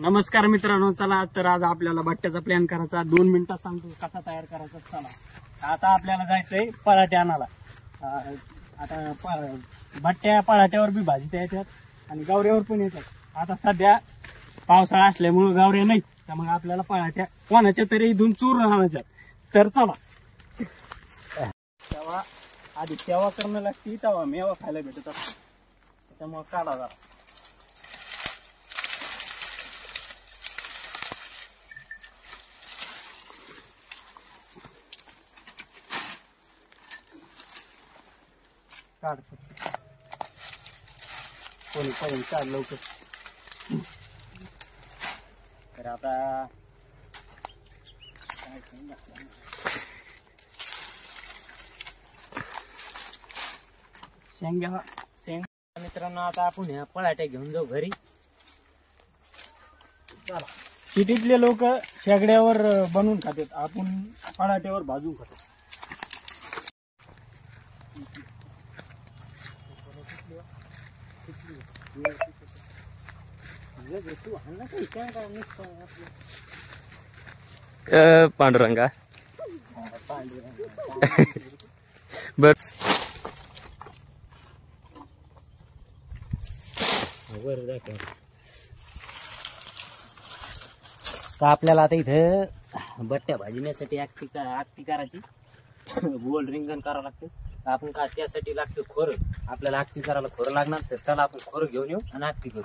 नमस्कार मित्रांनो, चला तर आज आपल्याला भट्ट्याचा प्लॅन करायचा. 2 मिनिटात सांगतो कसा तयार करायचा. चला आता आपल्याला जायचंय पळाटे आणायला. आता भट्ट्या पळाट्यावर बी भाजी येतात आणि गावऱ्यावर पण येतात. आता सध्या पावसाळा असल्यामुळे गावऱ्या नाही, त्यामुळे आपल्याला पळाट्या कोणाच्या तरी इथून चूर आणायच्या. तर चला, तेव्हा आधी सेवा करणं लागते, तेव्हा मेवा खायला भेटत असतो. त्यामुळे काढा जरा. काढतो कोणी कोणी काढ लवकर. तर आता शेंग मित्रांनो, आता आपण ह्या पळाट्या घेऊन जाऊ घरी. चला, सिटीतले लोक शेगड्यावर बनवून खातात, आपण पळाट्यावर भाजून खातो. पांडुरंगा बर आपल्याला आता इथं बट्ट्या भाजण्यासाठी आगटी करायची, गोल रिंगण करावं लागतं. आपण का त्यासाठी लागतं खोरं. आपल्याला आगटी करायला खोरं लागणार. तर चला आपण खोरं घेऊन येऊ आणि आगटी करू.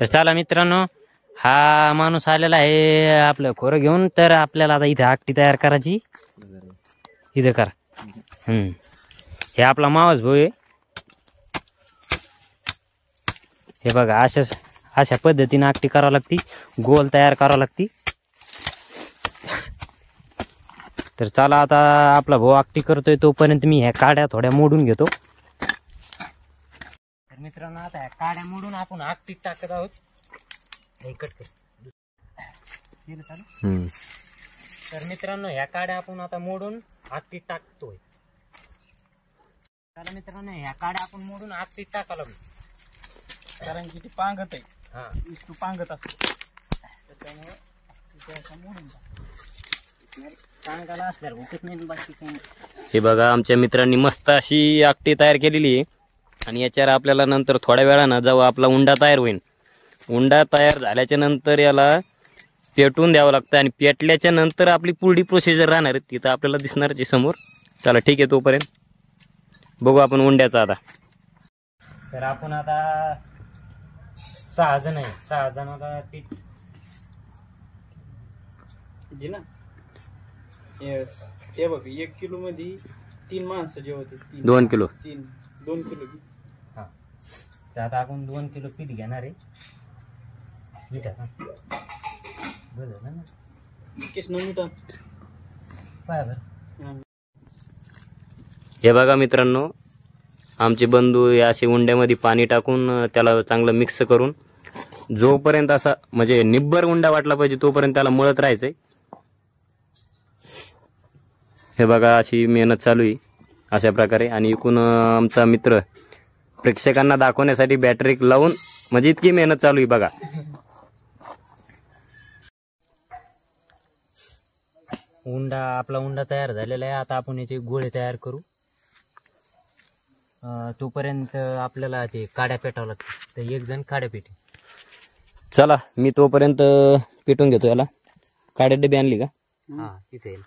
तर चला मित्रांनो, हा माणूस आलेला आहे आपलं खोरं घेऊन. तर आपल्याला आता इथे आगटी तयार करायची. इथं करा. हे आपला मावस भाऊ आहे. हे बघा, अशा पद्धतीने आगटी करावं लागती, गोल तयार करावं लागती. तर चला, आता आपला भाऊ आगटी करतोय तोपर्यंत मी ह्या काड्या थोड्या मोडून घेतो. तर मित्रांनो, आता ह्या काड्या मोडून आपण आगटीत टाकत आहोत. हे कट कर. तर मित्रांनो, ह्या काड्या आपण आता मोडून आगटीत टाकतोय. चला मित्रांनो, ह्या काड्या आपण मोडून आगटीत टाकायला लागलो, कारण की ती पांगत आहे. हा, तू पांगत असतो, त्याच्यामुळे मोडून सांगायला असल्यावर भूकत नाही बाकीच्या. हे बघा, आमच्या मित्रांनी मस्त अशी आगटी तयार केलेली आहे. आणि याच्यावर आपल्याला नंतर थोड्या वेळानं जेव्हा आपला उंडा तयार होईल, उंडा तयार झाल्याच्या नंतर याला पेटवून द्यावं लागतं. आणि पेटल्याच्या नंतर आपली पुढली प्रोसिजर राहणार आहे, तिथं आपल्याला दिसणार आहे समोर. चला ठीक आहे, तोपर्यंत बघू आपण उंड्याचा. आता तर आपण आता 6 जण आहे. 6 जणाला पीठ दे ना. हे बघ, 1 किलो मध्ये 3 माणसं जेवते. 2 किलो 2 किलो. हा, तर आता आपण 2 किलो पीठ घेणार आहे. मिठाचा बरं ना, किसनं मिठा पाय बरं. हे बघा मित्रांनो, आमचे बंधू या असे उंड्यामध्ये पाणी टाकून त्याला चांगलं मिक्स करून, जोपर्यंत असा म्हणजे निब्बर उंडा वाटला पाहिजे तोपर्यंत त्याला मळत राहायचंय. हे बघा, अशी मेहनत चालू आहे अशा प्रकारे. आणि एकूण आमचा मित्र प्रेक्षकांना दाखवण्यासाठी बॅटरी लावून म्हणजे इतकी मेहनत चालू आहे बघा. आपला उंडा तयार झालेला आहे. आता आपण याचे गोळे तयार करू. तोपर्यंत आपल्याला ते काड्या पेटावं लागतं. तर 1 जण काड्या पेटे. चला, मी तोपर्यंत पेटून घेतो याला. काड्या डबी आणली का? हा, तिथे येईल.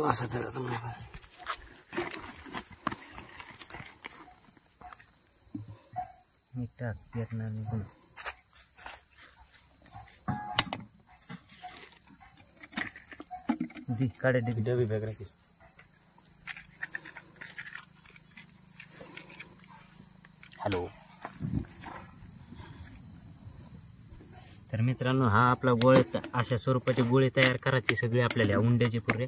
असं तर मिठात पेटणार नाही. काड्या डबी डबी बॅग राखी. हॅलो. तर मित्रांनो, हा आपला गोळे अशा स्वरूपाचे गोळे तयार करायचे सगळे आपल्याला या उंड्याचे पुरे.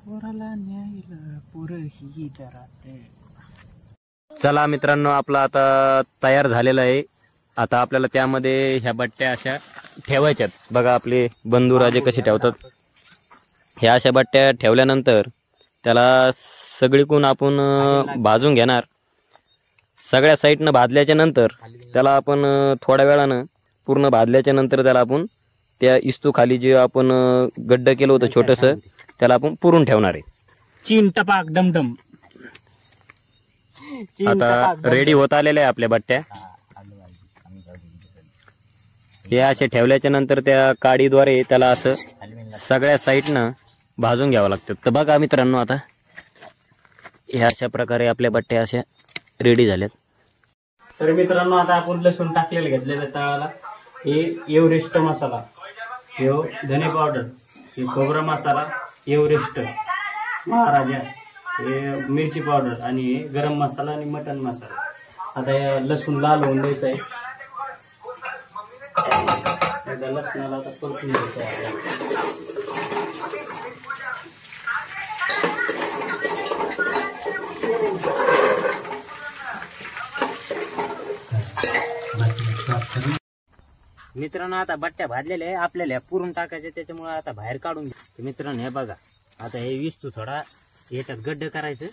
पोराला न्यायला पोरही दरात. चला मित्रांनो, आपला आता तयार झालेला आहे. आता आपल्याला त्यामध्ये ह्या बट्ट्या अशा ठेवायच्यात. बघा आपले बंधुराजे कसे ठेवतात. ह्या अशा बट्ट्या ठेवल्यानंतर त्याला सगळीकडून आपण भाजून घेणार. सगळ्या साईडनं भाजल्याच्या नंतर त्याला आपण थोड्या वेळानं पूर्ण भाजल्याच्या नंतर त्याला आपण त्या इस्तू खाली जे आपण गड्ड केलं होतं छोटंसं त्याला आपण पुरून ठेवणार आहे. चीन टपाक डमडम. आता रेडी होत आलेल्या आहे आपल्या बट्ट्या. हे असे ठेवल्याच्या नंतर त्या काडीद्वारे त्याला असं सगळ्या साईडनं भाजून घ्यावं लागतं. तर बघा मित्रांनो, आता ह्या अशा प्रकारे आपल्या बट्ट्या अशा रेडी झाल्यात. तर मित्रांनो, आता आपण लसूण टाकलेलं घेतलेलं तळाला. हे एव्हरेस्ट मसाला, हे धने पावडर, हे खोबरा मसाला एव्हरेस्ट महाराजा, हे मिरची पावडर आणि हे गरम मसाला आणि मटन मसाला. आता हे लसूण लाल होऊन द्यायचं आहे. लसणाला आता परतून द्यायचं आहे. मित्रांनो, आता बट्ट्या भाजलेल्या आहे. आपल्याला पुरून टाकायचे, त्याच्यामुळे आता बाहेर काढून घ्या. मित्रांनो, हे बघा, आता हे विस्तू थोडा याच्यात गड्ड करायचं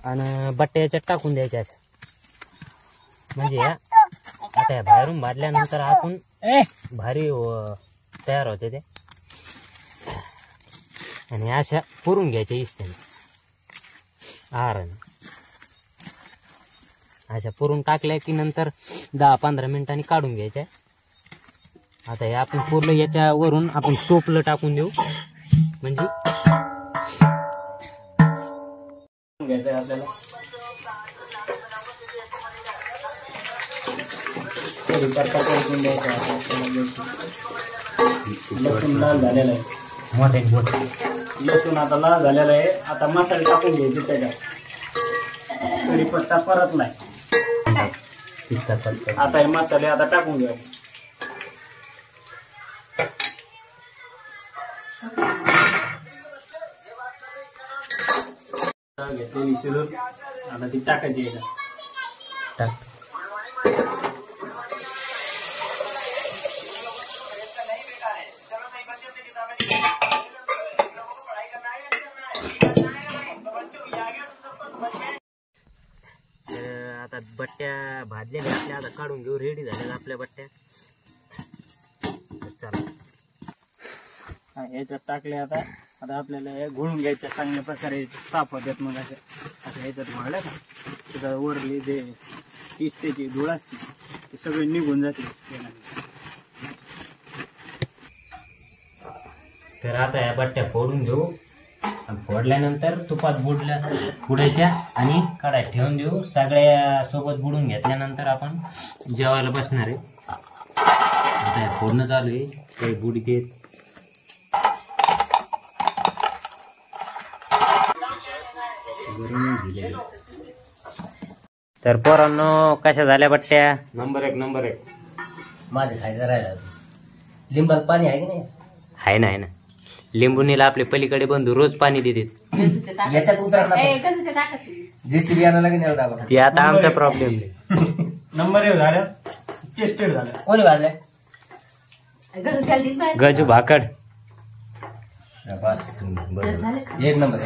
आणि बट्ट्या याच्यात टाकून द्यायच्या अशा. म्हणजे आता या बाहेरून भाजल्यानंतर आपण भारी तयार होते ते. आणि अशा पुरून घ्यायच्या इस्त्याने आहाराने. अशा पुरून टाकल्या की नंतर 10-15 मिनिटांनी काढून घ्यायच्या. आता हे आपण पुरलं, याच्यावरून आपण टोपलं टाकून देऊ. म्हणजे घ्यायचं आपल्याला. लसूण लाल झालेला आहे. लसूण आता लाल झालेला आहे. आता मसाले टाकून घ्यायचे त्याच्यात. कढीपत्ता परत नाही. आता हे मसाले आता टाकून घ्यायचे. घेतलेली शिजून आता ती टाकायची आहे. टाक. आता बट्ट्या भाजलेल्या आपल्या आता काढून घेऊ. रेडी झालेल्या आपल्या बट्ट्या. चला ह्याच्यात टाकले. आता आता आपल्याला हे घोळून घ्यायच्या चांगल्या प्रकारे. साफ होत्यात मग अशा. आता ह्याच्यात घोळल्या का त्याचा वरली जे इस्तेची धूळ असते ते सगळे निघून जाते. तर आता या बट्ट्या फोडून घेऊ. फोडल्यानंतर तुपात बुडायच्या आणि कढाईत ठेवून देऊ. सगळ्या सोबत बुडून घेतल्यानंतर आपण जेवायला बसणार आहे. आता हे फोडणं चालू आहे. काही बुडीत येत. तर पोरांनो, कशा झाल्या बट्ट्या? Number 1 number 1. माझं खायचं राहिलं. लिंबाला पाणी आहे की नाही? आहे ना, आहे ना. लिंबुनीला आपले पलीकडे बंधू रोज पाणी देतात. याच्यात उतरणार जेसीबी आणायला की नाही? ते आता आमचा प्रॉब्लेम नाही. नंबर 1 झाल्या. टेस्टेड झाल्या. कोणी वाजलाय? गजू भाकड. एक नंबर